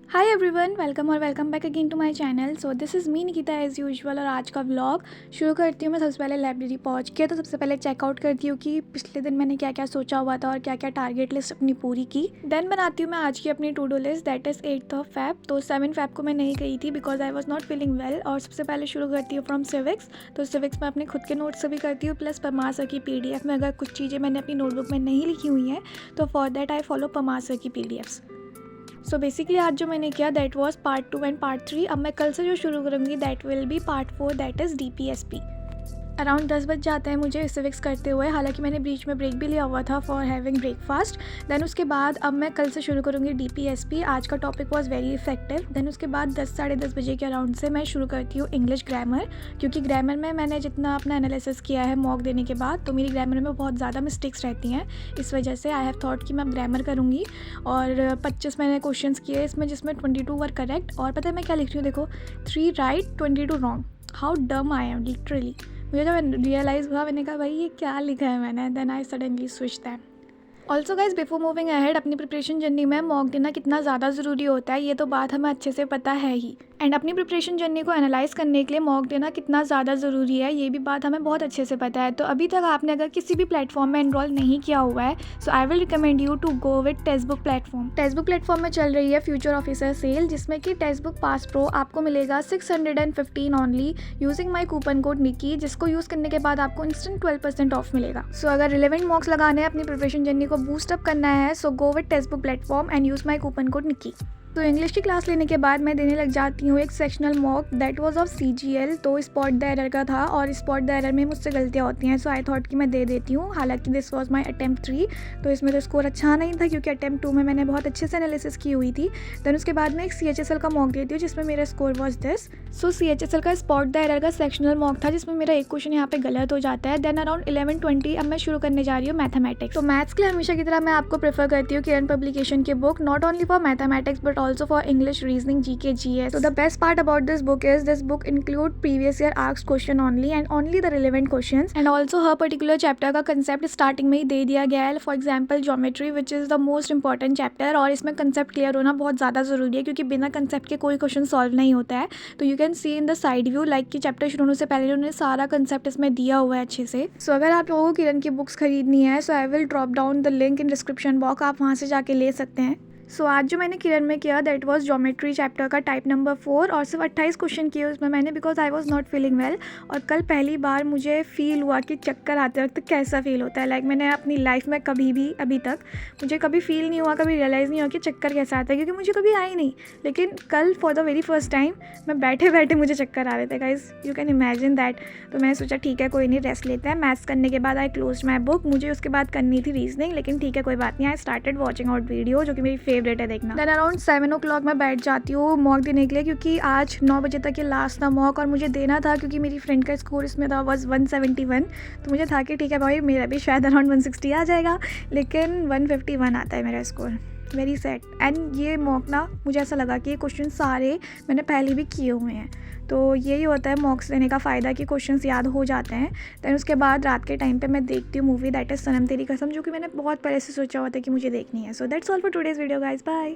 Hi everyone, welcome back again to my channel. So this is me Nikita as usual. और आज का vlog शुरू करती हूँ मैं सबसे पहले लाइब्रेरी पहुँच के। तो सबसे पहले चेकआउट करती हूँ कि पिछले दिन मैंने क्या क्या सोचा हुआ था और क्या क्या टारगेट लिस्ट अपनी पूरी की। देन बनाती हूँ मैं आज की अपनी to do list, that is 8 Feb. तो 7 फेब को मैं नहीं गई थी because I was not feeling well. और सबसे पहले शुरू करती हूँ फ्रॉम सिविक्स। तो सिविक्स में अपने खुद के नोट्स से भी करती हूँ, प्लस पमासर की PDF में अगर कुछ चीज़ें मैंने अपनी नोटबुक में नहीं लिखी हुई हैं तो फॉर दैट आई फॉलो पमासर की PDFs। सो बेसिकली आज जो मैंने किया that was part 2 and part 3। अब मैं कल से जो शुरू करूँगी that will be part 4, that is DPSP। Around 10 बज जाते हैं मुझे सिविक्स करते हुए। हालांकि मैंने बीच में ब्रेक भी लिया हुआ था फॉर हैविंग ब्रेकफास्ट। देन उसके बाद अब मैं कल से शुरू करूँगी DPSP। आज का topic was very effective. Then उसके बाद 10 साढ़े 10 बजे के अराउंड से मैं शुरू करती हूँ इंग्लिश ग्रामर, क्योंकि ग्रामर में मैंने जितना अपना एनालिसिस किया है मॉक देने के बाद, तो मेरी ग्रामर में बहुत ज़्यादा मिस्टेक्स रहती हैं। इस वजह से आई हैव थॉट कि मैं ग्रामर करूँगी। और 25 मैंने क्वेश्चन किए इसमें, जिसमें 22 वर करेक्ट। और पता है मैं क्या लिख रही हूँ, देखो 3 राइट 22 रॉन्ग। हाउ डम आई एम लिटरली। मुझे जब रियलाइज़ हुआ मैंने कहा भाई ये क्या लिखा है मैंने। Then I suddenly switch that. Also guys before moving ahead, अपनी प्रिपरेशन जर्नी में मॉक देना कितना ज़्यादा ज़रूरी होता है ये तो बात हमें अच्छे से पता है ही। एंड अपनी प्रिपरेशन जर्नी को एनालाइज करने के लिए मॉक देना कितना ज़्यादा ज़रूरी है ये भी बात हमें बहुत अच्छे से पता है। तो अभी तक आपने अगर किसी भी प्लेटफॉर्म में एनरोल नहीं किया हुआ है so I will recommend you to go with Testbook platform. Testbook platform में चल रही है फ्यूचर ऑफिसर सेल, जिसमें कि टेक्स्ट बुक पास प्रो आपको मिलेगा 615 only using my coupon code Niki, जिसको यूज़ करने के बाद आपको इंस्टेंट 12% ऑफ मिलेगा। सो अगर रिलेवेंट मॉक्स लगाने हैं, अपनी प्रिपरेशन जर्नी को बूस्ट अप करना है, so go with Testbook platform and use my coupon code Niki. तो इंग्लिश की क्लास लेने के बाद मैं देने लग जाती हूँ एक sectional mock that was of CGL। तो स्पॉट द एरर का था और स्पॉट द एरर में मुझसे गलतियाँ होती हैं, सो आई थॉट कि मैं दे देती हूँ। हालांकि दिस वाज माय अटेम्प्ट 3, तो इसमें तो स्कोर अच्छा नहीं था क्योंकि अटेम्प्ट 2 में मैंने बहुत अच्छे से एनालिसिस की हुई थी। देन उसके बाद मैं एक CHSL का मॉक देती हूँ जिसमें मेरा score was this. So CHSL का स्पॉट द एरर का सेक्शनल मॉक था जिसमें मेरा एक क्वेश्चन यहाँ पे गलत हो जाता है। देन अराउंड 11:20 अब मैं शुरू करने जा रही हूँ मैथमेटिक्स। तो मैथ्स के लिए हमेशा की तरह मैं आपको प्रेफर करती हूँ किरण पब्लिकेशन की book, not only for mathematics but also for English, reasoning, GK, GS. So the best part about this book is this book include previous year asked question only and only the relevant questions. And also her particular chapter का concept starting में ही दे दिया गया है। For example geometry which is the most important chapter, और इसमें concept clear होना बहुत ज़्यादा ज़रूरी है क्योंकि बिना concept के कोई question solve नहीं होता है। तो you can see in the side view like कि chapter शुरू होने से पहले उन्होंने सारा concept इसमें दिया हुआ है अच्छे से। So अगर आप लोगों को किरण की बुक्स खरीदनी है so I will drop down the link in description box, आप वहाँ से जाके ले सकते हैं। सो आज जो मैंने किरण में किया दैट वाज ज्योमेट्री चैप्टर का टाइप नंबर 4 और सिर्फ 28 क्वेश्चन किए उसमें मैंने, because I was not feeling well. और कल पहली बार मुझे फील हुआ कि चक्कर आते वक्त कैसा फील होता है। लाइक मैंने अपनी लाइफ में कभी भी अभी तक मुझे कभी फील नहीं हुआ, कभी रियलाइज़ नहीं हुआ कि चक्कर कैसा आता है, क्योंकि मुझे कभी आई नहीं। लेकिन कल for the very first time मैं बैठे बैठे मुझे चक्कर आ रहे थे guys, you can imagine that. तो मैंने सोचा ठीक है कोई नहीं, रेस्ट लेते हैं। मैथ्स करने के बाद आई क्लोज माई बुक। मुझे उसके बाद करनी थी रीजनिंग, लेकिन ठीक है कोई बात नहीं। I started watching out video जो कि मेरी फेवरेट है देखना। अराउंड 7 o'clock मैं बैठ जाती हूँ मॉक देने के लिए, क्योंकि आज 9 बजे तक ये लास्ट था मॉक और मुझे देना था क्योंकि मेरी फ्रेंड का स्कोर इसमें था वॉज 171। तो मुझे था कि ठीक है भाई मेरा भी शायद अराउंड 160 आ जाएगा, लेकिन 151 आता है मेरा स्कोर। Very sad. एंड ये मॉक ना मुझे ऐसा लगा कि ये क्वेश्चन सारे मैंने पहले भी किए हुए हैं। तो यही होता है मॉक्स देने का फ़ायदा कि क्वेश्चंस याद हो जाते हैं। दैन उसके बाद रात के टाइम पे मैं देखती हूँ मूवी दैट इज़ सनम तेरी कसम, जो कि मैंने बहुत पहले से सोचा हुआ था कि मुझे देखनी है। So that's all for today's video guys, bye.